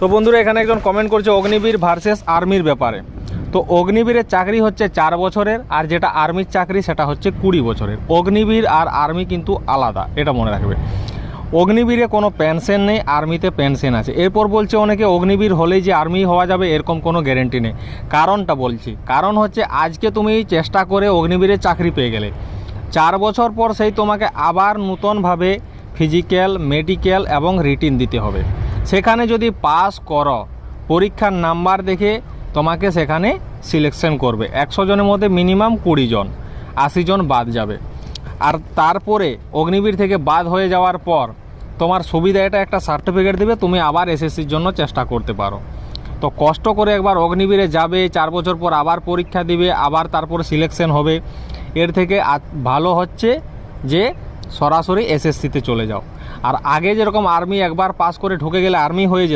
তো বন্ধুরা এখানে একজন কমেন্ট করছে অগ্নিবীর ভার্সেস আর্মির ব্যাপারে। তো অগ্নিবীরের চাকরি হচ্ছে 4 বছরের, আর যেটা আর্মির চাকরি সেটা হচ্ছে 20 বছরের। অগ্নিবীর আর আর্মি কিন্তু আলাদা, এটা মনে রাখবে। অগ্নিবীরে কোনো পেনশন নেই, আর্মিতে পেনশন আছে। এরপর বলছে অনেকে অগ্নিবীর হলেই যে আর্মি হওয়া যাবে এরকম কোনো গ্যারেন্টি নেই। কারণটা বলছি, কারণ হচ্ছে আজকে তুমি চেষ্টা করে অগ্নিবীরে চাকরি পেয়ে গেলে, 4 বছর পর সেই তোমাকে আবার নূতনভাবে ফিজিক্যাল, মেডিকেল এবং রিটিন দিতে হবে। সেখানে যদি পাস করো, পরীক্ষার নাম্বার দেখে তোমাকে সেখানে সিলেকশন করবে। 100 জনের মধ্যে মিনিমাম 20 জন, 80 জন বাদ যাবে। আর তারপরে অগ্নিবীর থেকে বাদ হয়ে যাওয়ার পর তোমার সুবিধা এটা একটা সার্টিফিকেট দেবে, তুমি আবার এসএসসির জন্য চেষ্টা করতে পারো। তো কষ্ট করে একবার অগ্নিবীরে যাবে, 4 বছর পর আবার পরীক্ষা দিবে, আবার তারপর সিলেকশন হবে। এর থেকে ভালো হচ্ছে যে সরাসরি এসএসসিতে চলে যাও। আর আগে যেরকম আর্মি একবার পাস করে ঢুকে গেলে আর্মি হয়ে যেত,